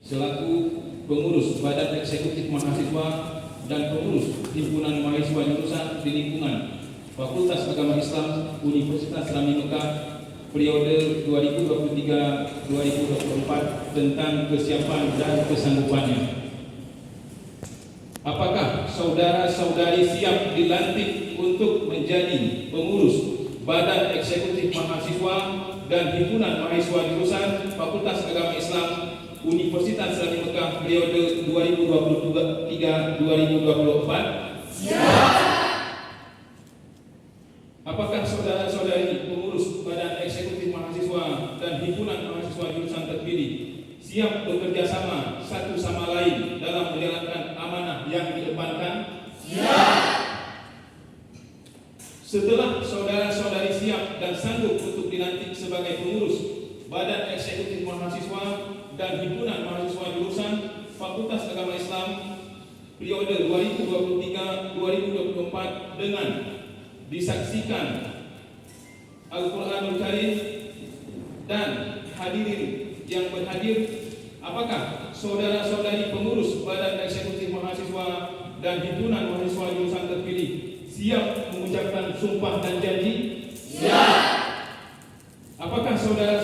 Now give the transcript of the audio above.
selaku pengurus Badan Eksekutif Mahasiswa dan pengurus Himpunan Mahasiswa Jurusan di lingkungan Fakultas Agama Islam Universitas Islami Mekah periode 2023-2024 tentang kesiapan dan kesanggupannya. Apakah saudara-saudari siap dilantik untuk menjadi pengurus Badan Eksekutif Mahasiswa dan Himpunan Mahasiswa Jurusan Fakultas Agama Islam Universitas Islami Mekah periode 2023-2024? Siap. Apakah saudara-saudari pengurus Badan Eksekutif Mahasiswa dan Himpunan Mahasiswa Jurusan terpilih siap bekerja sama satu sama lain dalam menjalankan amanah yang diembankan? Siap. Setelah saudara-saudari siap dan sanggup untuk dilantik sebagai pengurus Badan Eksekutif Mahasiswa dan Himpunan Mahasiswa Jurusan Fakultas Agama Islam periode 2023-2024 dengan disaksikan Al-Quranul Karim dan hadirin yang berhadir, apakah saudara-saudari pengurus Badan Eksekutif Mahasiswa dan Himpunan Mahasiswa Jurusan terpilih siap mengucapkan sumpah dan janji? Siap. Apakah saudara